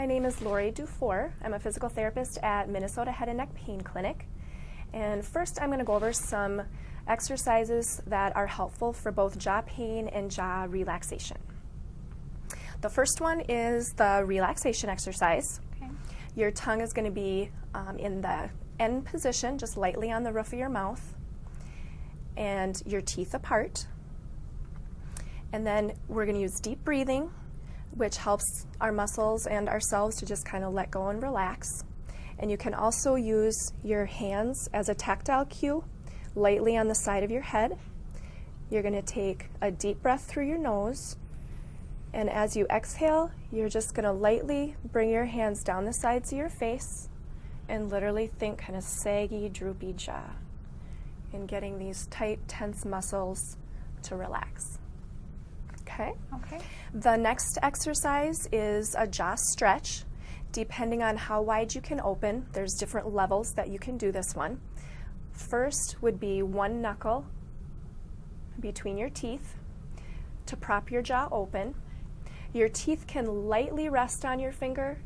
My name is Lori Dufour. I'm a physical therapist at Minnesota Head and Neck Pain Clinic. And first I'm going to go over some exercises that are helpful for both jaw pain and jaw relaxation. The first one is the relaxation exercise. Okay. Your tongue is going to be in the end position, just lightly on the roof of your mouth, and your teeth apart. And then we're going to use deep breathing, which helps our muscles and ourselves to just kind of let go and relax. And you can also use your hands as a tactile cue, lightly on the side of your head. You're going to take a deep breath through your nose, and as you exhale, you're just going to lightly bring your hands down the sides of your face and literally think kind of saggy, droopy jaw, and getting these tight, tense muscles to relax. Okay? Okay. The next exercise is a jaw stretch. Depending on how wide you can open, there's different levels that you can do this one. First would be one knuckle between your teeth to prop your jaw open. Your teeth can lightly rest on your finger,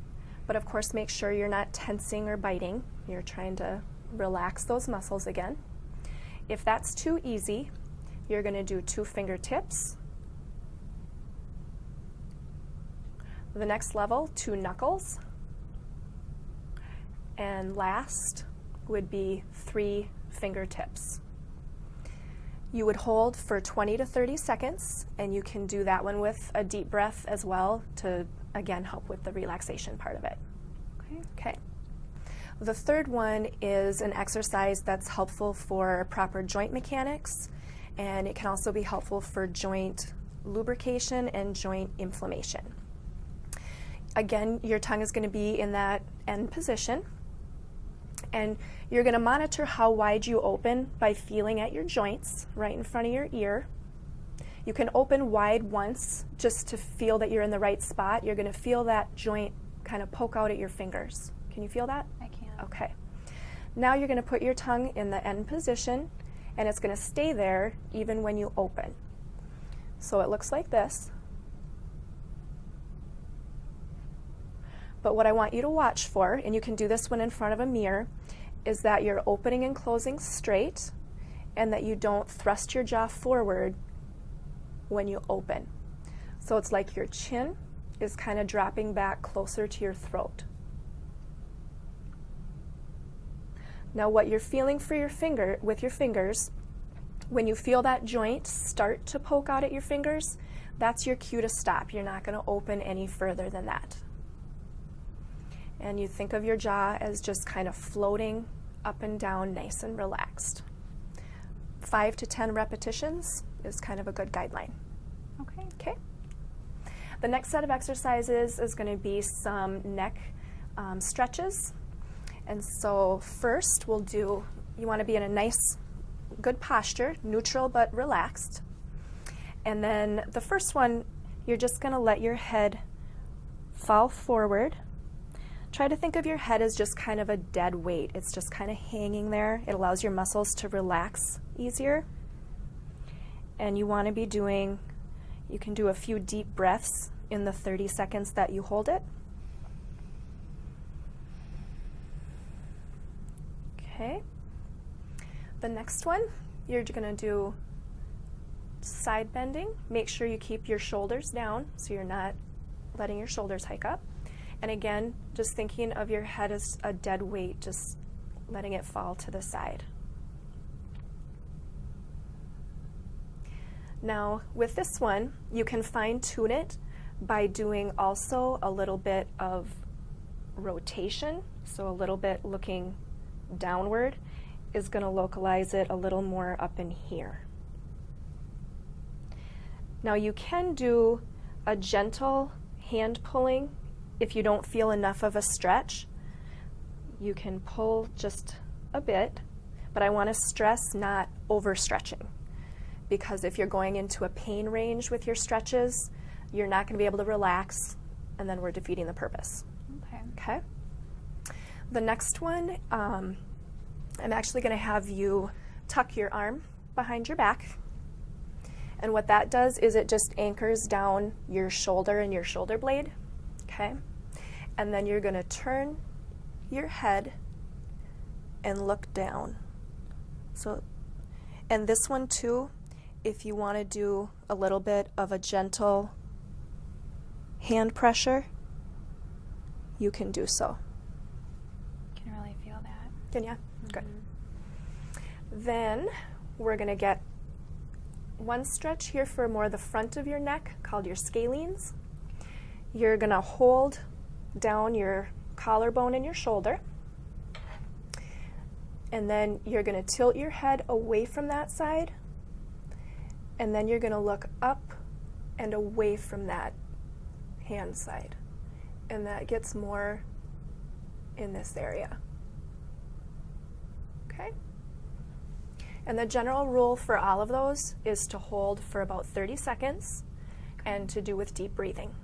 but of course make sure you're not tensing or biting. You're trying to relax those muscles again. If that's too easy, you're going to do 2 fingertips. The next level, 2 knuckles. And last would be 3 fingertips. You would hold for 20 to 30 seconds, and you can do that one with a deep breath as well to, again, help with the relaxation part of it. Okay. The third one is an exercise that's helpful for proper joint mechanics, and it can also be helpful for joint lubrication and joint inflammation. Again, your tongue is going to be in that end position, and you're going to monitor how wide you open by feeling at your joints right in front of your ear. You can open wide once just to feel that you're in the right spot. You're going to feel that joint kind of poke out at your fingers. Can you feel that? I can. Okay. Now you're going to put your tongue in the end position, and it's going to stay there even when you open. So it looks like this. But what I want you to watch for, and you can do this one in front of a mirror, is that you're opening and closing straight and that you don't thrust your jaw forward when you open. So it's like your chin is kind of dropping back closer to your throat. Now what you're feeling for with your fingers, when you feel that joint start to poke out at your fingers, that's your cue to stop. You're not going to open any further than that. And you think of your jaw as just kind of floating up and down, nice and relaxed. 5 to 10 repetitions is kind of a good guideline. Okay. Okay. The next set of exercises is going to be some neck stretches. And so first we'll do, you want to be in a nice, good posture, neutral but relaxed. And then the first one, you're just going to let your head fall forward. Try to think of your head as just kind of a dead weight. It's just kind of hanging there. It allows your muscles to relax easier. And you want to be doing, you can do a few deep breaths in the 30 seconds that you hold it. Okay. The next one, you're going to do side bending. Make sure you keep your shoulders down so you're not letting your shoulders hike up. And again, just thinking of your head as a dead weight, just letting it fall to the side. Now, with this one, you can fine-tune it by doing also a little bit of rotation. So a little bit looking downward is going to localize it a little more up in here. Now, you can do a gentle hand pulling. If you don't feel enough of a stretch, you can pull just a bit, but I want to stress not overstretching, because if you're going into a pain range with your stretches, you're not going to be able to relax, and then we're defeating the purpose. Okay? The next one, I'm actually going to have you tuck your arm behind your back, and what that does is it just anchors down your shoulder and your shoulder blade. Okay? and then you're going to turn your head and look down. So, and this one too, if you want to do a little bit of a gentle hand pressure, you can do so. Can really feel that. Can ya? Good. Then we're going to get one stretch here for more the front of your neck called your scalenes. You're going to hold down your collarbone and your shoulder, and then you're going to tilt your head away from that side, and then you're going to look up and away from that hand side, and that gets more in this area. Okay? And the general rule for all of those is to hold for about 30 seconds and to do with deep breathing.